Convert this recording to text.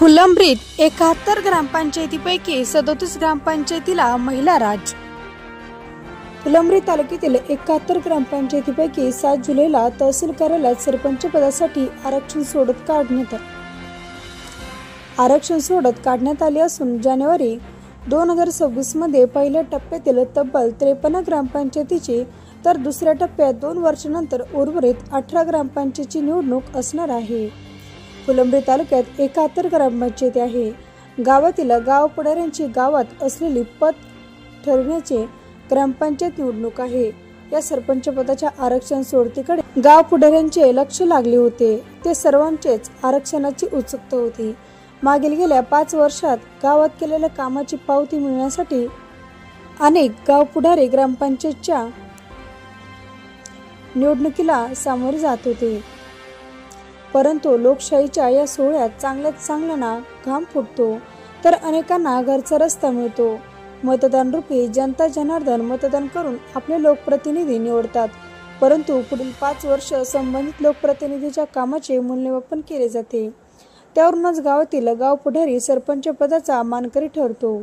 फुलंब्रीत 71 ग्रामपंचायतीपैकी 37 ग्रामपंचायतीला महिला राज। फुलंब्री तालुक्यातील 71 ग्रामपंचायतीपैकी 7 जुलैला तहसील कार्यालयात सरपंच पदासाठी आरक्षण सोडत काढण्यात आले असून जानेवारी 2026 मध्ये पहिल्या टप्प्यातील तब्बल 53 ग्रामपंचायतीची तर दुसऱ्या टप्प्यात 2 वर्षांनंतर उर्वरित 18 ग्रामपंचायतीची निवडणूक असणार आहे। फुलंब्री तालुक्यात 71 ग्रामपंचायती आहे। गावातील गाव पुढाऱ्यांची गावात असलेली पद ठरवण्याचे ग्रामपंचायत निवडणूक आहे। या सरपंच पदाच्या आरक्षण सोडतीकडे गाव पुढाऱ्यांचे लक्ष लागले होते। ते सर्वांचेच आरक्षणाची उत्सुकता होती। मागील गेल्या 5 वर्षात गावात केलेल्या कामाची पावती मिळण्यासाठी अनेक गाव पुढारी ग्रामपंचायतच्या निवडणुकीला सामोरे जात होते, परंतु लोकशाहीच्या या सोहळ्यात चांगल्यात चांगल्यांना घाम फुटतो तर अनेकांना घरचा रस्ता मिळतो। मतदान रूपी जनता जनार्दन मतदान करून आपले लोकप्रतिनिधी निवडतात, परंतु पुढील 5 वर्ष संबंधित लोकप्रतिनिधीच्या कामाचे मूल्यमापन केले जाते। त्यावरूनच गावातील गाव पुढारी सरपंच पदाचा मानकरी ठरतो।